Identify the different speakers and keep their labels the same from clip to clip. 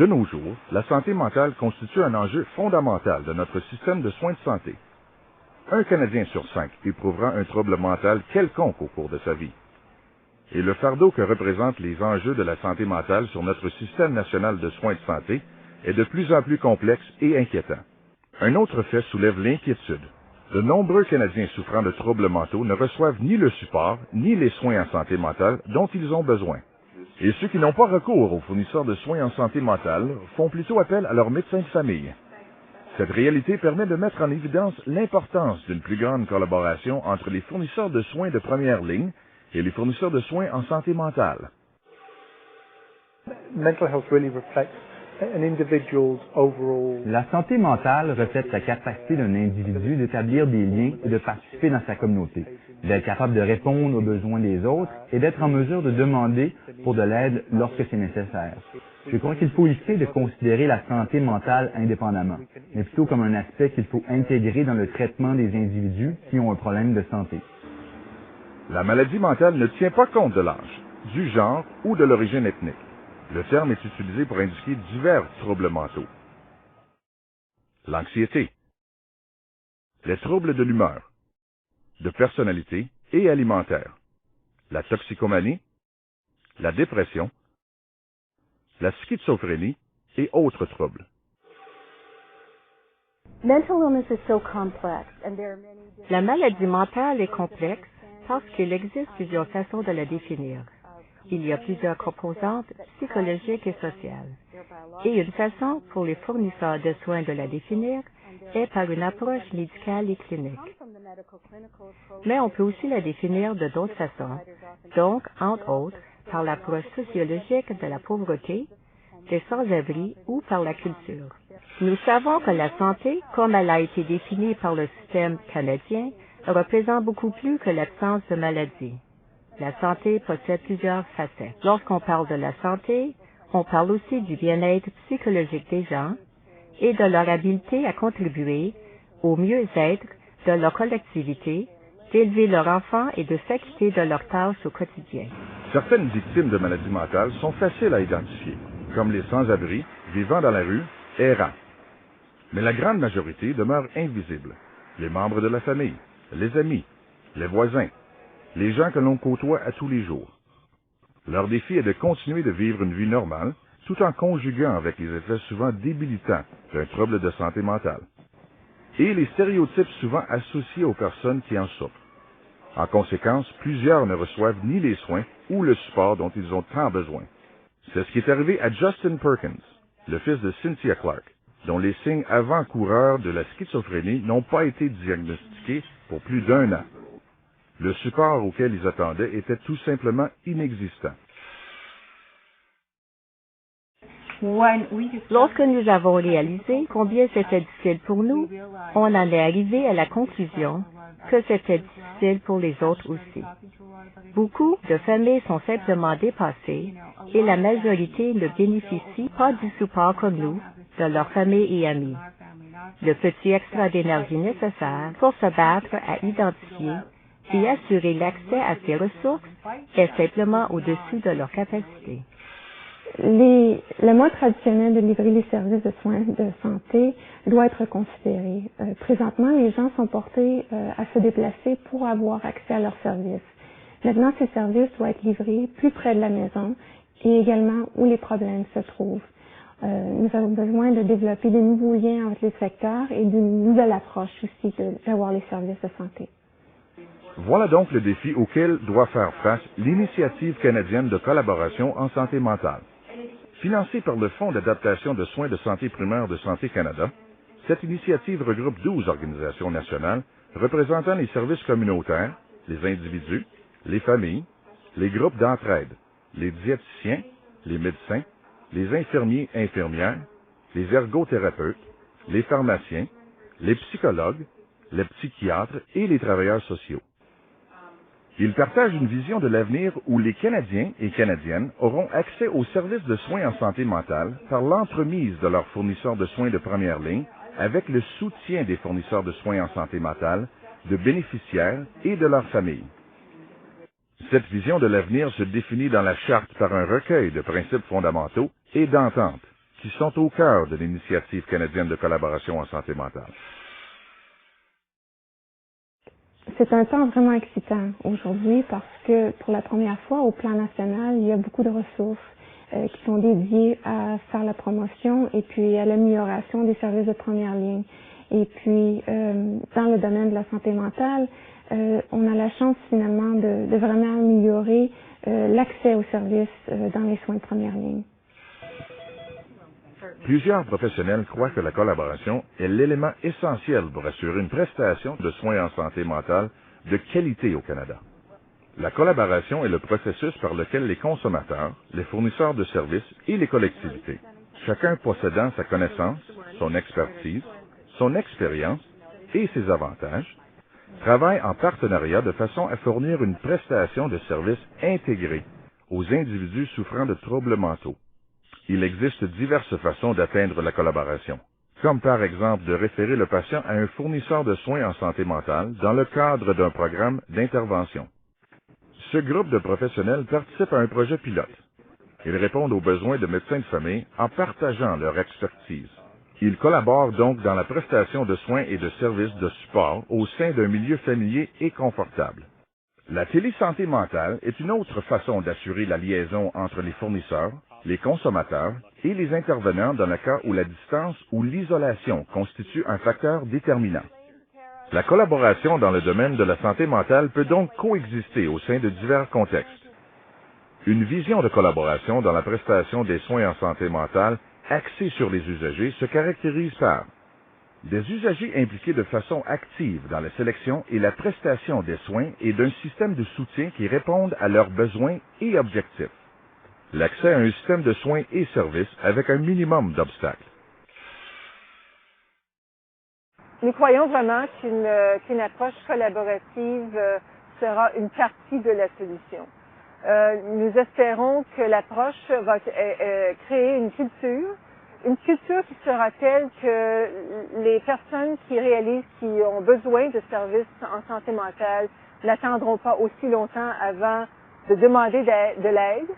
Speaker 1: De nos jours, la santé mentale constitue un enjeu fondamental de notre système de soins de santé. Un Canadien sur 5 éprouvera un trouble mental quelconque au cours de sa vie. Et le fardeau que représentent les enjeux de la santé mentale sur notre système national de soins de santé est de plus en plus complexe et inquiétant. Un autre fait soulève l'inquiétude. De nombreux Canadiens souffrant de troubles mentaux ne reçoivent ni le support ni les soins en santé mentale dont ils ont besoin. Et ceux qui n'ont pas recours aux fournisseurs de soins en santé mentale font plutôt appel à leur médecin de famille. Cette réalité permet de mettre en évidence l'importance d'une plus grande collaboration entre les fournisseurs de soins de première ligne et les fournisseurs de soins en santé mentale.
Speaker 2: La santé mentale reflète la capacité d'un individu d'établir des liens et de participer dans sa communauté, d'être capable de répondre aux besoins des autres et d'être en mesure de demander pour de l'aide lorsque c'est nécessaire. Je crois qu'il faut éviter de considérer la santé mentale indépendamment, mais plutôt comme un aspect qu'il faut intégrer dans le traitement des individus qui ont un problème de santé.
Speaker 1: La maladie mentale ne tient pas compte de l'âge, du genre ou de l'origine ethnique. Le terme est utilisé pour indiquer divers troubles mentaux. L'anxiété, les troubles de l'humeur, de personnalité et alimentaire, la toxicomanie, la dépression, la schizophrénie et autres troubles.
Speaker 3: La maladie mentale est complexe parce qu'il existe plusieurs façons de la définir. Il y a plusieurs composantes psychologiques et sociales. Et une façon pour les fournisseurs de soins de la définir est par une approche médicale et clinique. Mais on peut aussi la définir de d'autres façons, donc, entre autres, par l'approche sociologique de la pauvreté, des sans-abri ou par la culture. Nous savons que la santé, comme elle a été définie par le système canadien, représente beaucoup plus que l'absence de maladie. La santé possède plusieurs facettes. Lorsqu'on parle de la santé, on parle aussi du bien-être psychologique des gens et de leur habileté à contribuer au mieux-être de leur collectivité, d'élever leurs enfants et de s'acquitter de leurs tâches au quotidien.
Speaker 1: Certaines victimes de maladies mentales sont faciles à identifier, comme les sans-abri, vivant dans la rue, errants. Mais la grande majorité demeure invisible. Les membres de la famille, les amis, les voisins, les gens que l'on côtoie à tous les jours. Leur défi est de continuer de vivre une vie normale, tout en conjuguant avec les effets souvent débilitants d'un trouble de santé mentale. Et les stéréotypes souvent associés aux personnes qui en souffrent. En conséquence, plusieurs ne reçoivent ni les soins ou le support dont ils ont tant besoin. C'est ce qui est arrivé à Justin Perkins, le fils de Cynthia Clark, dont les signes avant-coureurs de la schizophrénie n'ont pas été diagnostiqués pour plus d'1 an. Le support auquel ils attendaient était tout simplement inexistant.
Speaker 3: Lorsque nous avons réalisé combien c'était difficile pour nous, on en est arrivé à la conclusion que c'était difficile pour les autres aussi. Beaucoup de familles sont simplement dépassées et la majorité ne bénéficie pas du support comme nous, de leur famille et amis. Le petit extra d'énergie nécessaire pour se battre à identifier et assurer l'accès à ces ressources est simplement au-dessus de leur capacité.
Speaker 4: Le mode traditionnel de livrer les services de soins de santé doit être considéré. Présentement, les gens sont portés à se déplacer pour avoir accès à leurs services. Maintenant, ces services doivent être livrés plus près de la maison et également où les problèmes se trouvent. Nous avons besoin de développer de nouveaux liens entre les secteurs et d'une nouvelle approche aussi d'avoir les services de santé.
Speaker 1: Voilà donc le défi auquel doit faire face l'Initiative canadienne de collaboration en santé mentale. Financée par le Fonds d'adaptation de soins de santé primaire de Santé Canada, cette initiative regroupe 12 organisations nationales représentant les services communautaires, les individus, les familles, les groupes d'entraide, les diététiciens, les médecins, les infirmiers et infirmières, les ergothérapeutes, les pharmaciens, les psychologues, les psychiatres et les travailleurs sociaux. Ils partagent une vision de l'avenir où les Canadiens et Canadiennes auront accès aux services de soins en santé mentale par l'entremise de leurs fournisseurs de soins de première ligne avec le soutien des fournisseurs de soins en santé mentale, de bénéficiaires et de leurs familles. Cette vision de l'avenir se définit dans la charte par un recueil de principes fondamentaux et d'ententes qui sont au cœur de l'Initiative canadienne de collaboration en santé mentale.
Speaker 4: C'est un temps vraiment excitant aujourd'hui parce que pour la première fois au plan national, il y a beaucoup de ressources qui sont dédiées à faire la promotion et puis à l'amélioration des services de première ligne. Et puis, dans le domaine de la santé mentale, on a la chance finalement de vraiment améliorer l'accès aux services dans les soins de première ligne.
Speaker 1: Plusieurs professionnels croient que la collaboration est l'élément essentiel pour assurer une prestation de soins en santé mentale de qualité au Canada. La collaboration est le processus par lequel les consommateurs, les fournisseurs de services et les collectivités, chacun possédant sa connaissance, son expertise, son expérience et ses avantages, travaillent en partenariat de façon à fournir une prestation de services intégrée aux individus souffrant de troubles mentaux. Il existe diverses façons d'atteindre la collaboration, comme par exemple de référer le patient à un fournisseur de soins en santé mentale dans le cadre d'un programme d'intervention. Ce groupe de professionnels participe à un projet pilote. Ils répondent aux besoins de médecins de famille en partageant leur expertise. Ils collaborent donc dans la prestation de soins et de services de support au sein d'un milieu familier et confortable. La télésanté mentale est une autre façon d'assurer la liaison entre les fournisseurs, les consommateurs et les intervenants dans le cas où la distance ou l'isolation constitue un facteur déterminant. La collaboration dans le domaine de la santé mentale peut donc coexister au sein de divers contextes. Une vision de collaboration dans la prestation des soins en santé mentale axée sur les usagers se caractérise par des usagers impliqués de façon active dans la sélection et la prestation des soins et d'un système de soutien qui répondent à leurs besoins et objectifs. L'accès à un système de soins et services avec un minimum d'obstacles.
Speaker 5: Nous croyons vraiment qu'une approche collaborative sera une partie de la solution. Nous espérons que l'approche va créer une culture qui sera telle que les personnes qui réalisent qu'ils ont besoin de services en santé mentale n'attendront pas aussi longtemps avant de demander de l'aide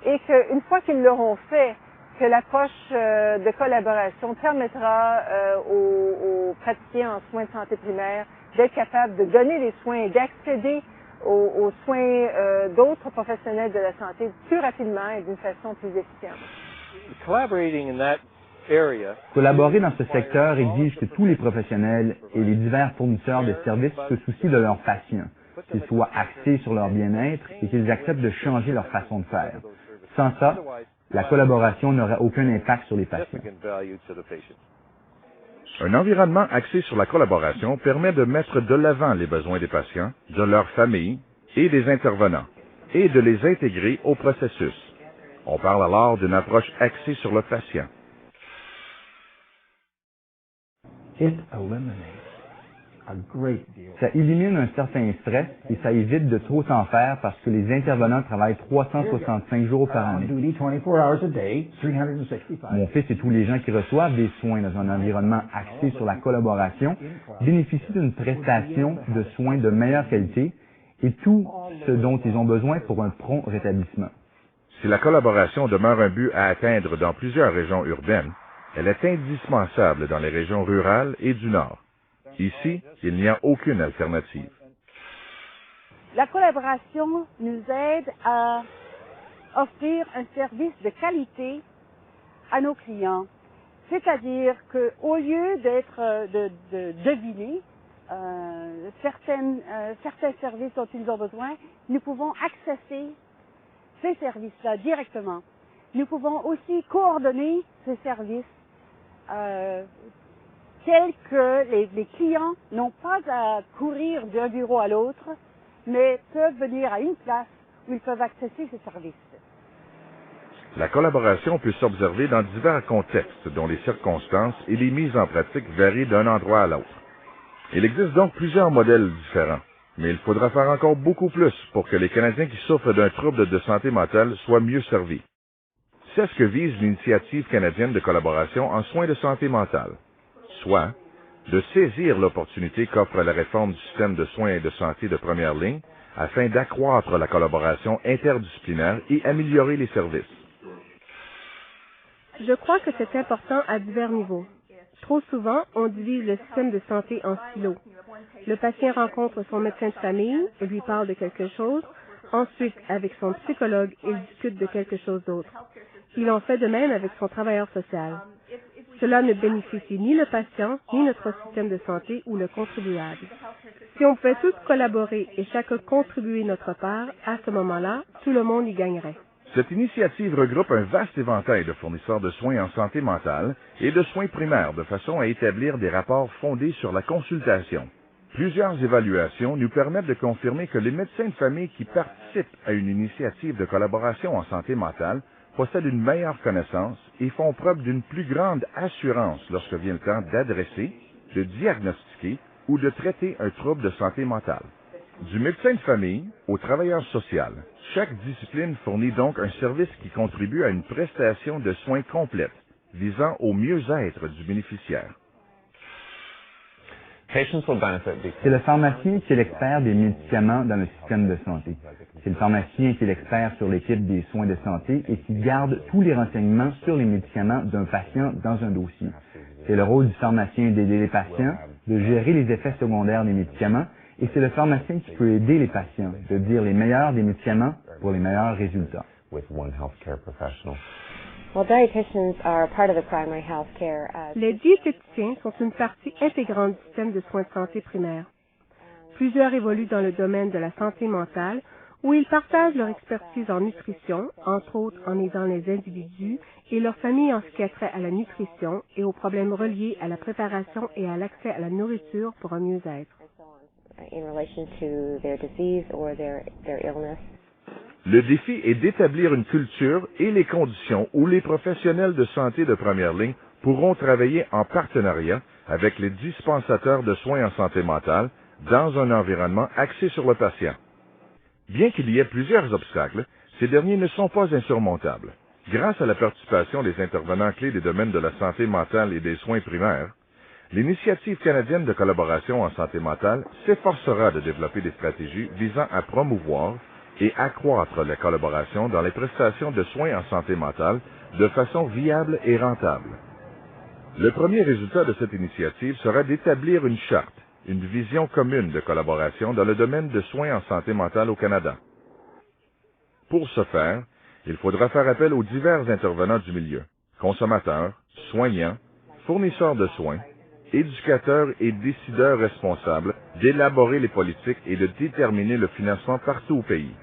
Speaker 5: et qu'une fois qu'ils l'auront fait, que l'approche de collaboration permettra aux praticiens en soins de santé primaire d'être capables de donner les soins et d'accéder aux soins d'autres professionnels de la santé plus rapidement et d'une façon plus efficiente.
Speaker 2: Collaborer dans ce secteur exige que tous les professionnels et les divers fournisseurs de services se soucient de leurs patients, qu'ils soient axés sur leur bien-être et qu'ils acceptent de changer leur façon de faire. Sans ça, la collaboration n'aurait aucun impact sur les patients.
Speaker 1: Un environnement axé sur la collaboration permet de mettre de l'avant les besoins des patients, de leurs familles et des intervenants, et de les intégrer au processus. On parle alors d'une approche axée sur le patient.
Speaker 2: Ça élimine un certain stress et ça évite de trop s'en faire parce que les intervenants travaillent 365 jours par année. Mon fils et tous les gens qui reçoivent des soins dans un environnement axé sur la collaboration bénéficient d'une prestation de soins de meilleure qualité et tout ce dont ils ont besoin pour un prompt rétablissement.
Speaker 1: Si la collaboration demeure un but à atteindre dans plusieurs régions urbaines, elle est indispensable dans les régions rurales et du Nord. Ici, il n'y a aucune alternative.
Speaker 6: La collaboration nous aide à offrir un service de qualité à nos clients. C'est-à-dire qu'au lieu de deviner certains services dont ils ont besoin, nous pouvons accéder ces services-là directement. Nous pouvons aussi coordonner ces services tels que les clients n'ont pas à courir d'un bureau à l'autre, mais peuvent venir à une place où ils peuvent accéder ces services.
Speaker 1: La collaboration peut s'observer dans divers contextes dont les circonstances et les mises en pratique varient d'un endroit à l'autre. Il existe donc plusieurs modèles différents, mais il faudra faire encore beaucoup plus pour que les Canadiens qui souffrent d'un trouble de santé mentale soient mieux servis. C'est ce que vise l'Initiative canadienne de collaboration en soins de santé mentale, soit de saisir l'opportunité qu'offre la réforme du système de soins et de santé de première ligne afin d'accroître la collaboration interdisciplinaire et améliorer les services.
Speaker 7: Je crois que c'est important à divers niveaux. Trop souvent, on divise le système de santé en silos. Le patient rencontre son médecin de famille et lui parle de quelque chose. Ensuite, avec son psychologue, il discute de quelque chose d'autre. Il en fait de même avec son travailleur social. Cela ne bénéficie ni le patient, ni notre système de santé ou le contribuable. Si on pouvait tous collaborer et chacun contribuer notre part, à ce moment-là, tout le monde y gagnerait.
Speaker 1: Cette initiative regroupe un vaste éventail de fournisseurs de soins en santé mentale et de soins primaires de façon à établir des rapports fondés sur la consultation. Plusieurs évaluations nous permettent de confirmer que les médecins de famille qui participent à une initiative de collaboration en santé mentale possèdent une meilleure connaissance et font preuve d'une plus grande assurance lorsque vient le temps d'adresser, de diagnostiquer ou de traiter un trouble de santé mentale. Du médecin de famille au travailleur social, chaque discipline fournit donc un service qui contribue à une prestation de soins complète, visant au mieux-être du bénéficiaire.
Speaker 2: C'est le pharmacien qui est l'expert des médicaments dans le système de santé. C'est le pharmacien qui est l'expert sur l'équipe des soins de santé et qui garde tous les renseignements sur les médicaments d'un patient dans un dossier. C'est le rôle du pharmacien d'aider les patients, de gérer les effets secondaires des médicaments, et c'est le pharmacien qui peut aider les patients, de dire les meilleurs des médicaments pour les meilleurs résultats.
Speaker 7: Les diététiciens sont une partie intégrante du système de soins de santé primaire. Plusieurs évoluent dans le domaine de la santé mentale, où ils partagent leur expertise en nutrition, entre autres en aidant les individus et leurs familles en ce qui a trait à la nutrition et aux problèmes reliés à la préparation et à l'accès à la nourriture pour un mieux-être.
Speaker 1: Le défi est d'établir une culture et les conditions où les professionnels de santé de première ligne pourront travailler en partenariat avec les dispensateurs de soins en santé mentale dans un environnement axé sur le patient. Bien qu'il y ait plusieurs obstacles, ces derniers ne sont pas insurmontables. Grâce à la participation des intervenants clés des domaines de la santé mentale et des soins primaires, l'Initiative canadienne de collaboration en santé mentale s'efforcera de développer des stratégies visant à promouvoir et accroître la collaboration dans les prestations de soins en santé mentale de façon viable et rentable. Le premier résultat de cette initiative sera d'établir une charte, une vision commune de collaboration dans le domaine de soins en santé mentale au Canada. Pour ce faire, il faudra faire appel aux divers intervenants du milieu, consommateurs, soignants, fournisseurs de soins, éducateurs et décideurs responsables d'élaborer les politiques et de déterminer le financement partout au pays.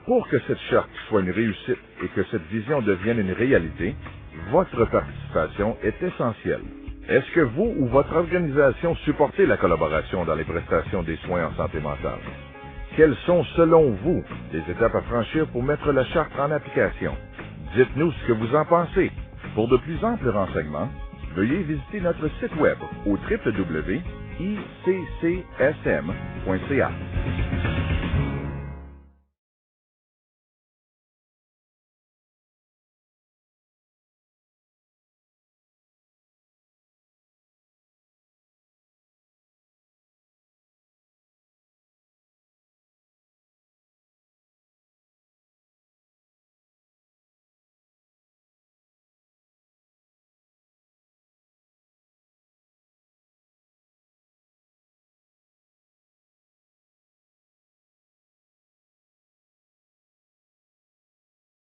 Speaker 1: Pour que cette charte soit une réussite et que cette vision devienne une réalité, votre participation est essentielle. Est-ce que vous ou votre organisation supportez la collaboration dans les prestations des soins en santé mentale? Quelles sont, selon vous, les étapes à franchir pour mettre la charte en application? Dites-nous ce que vous en pensez. Pour de plus amples renseignements, veuillez visiter notre site web au www.iccSM.ca.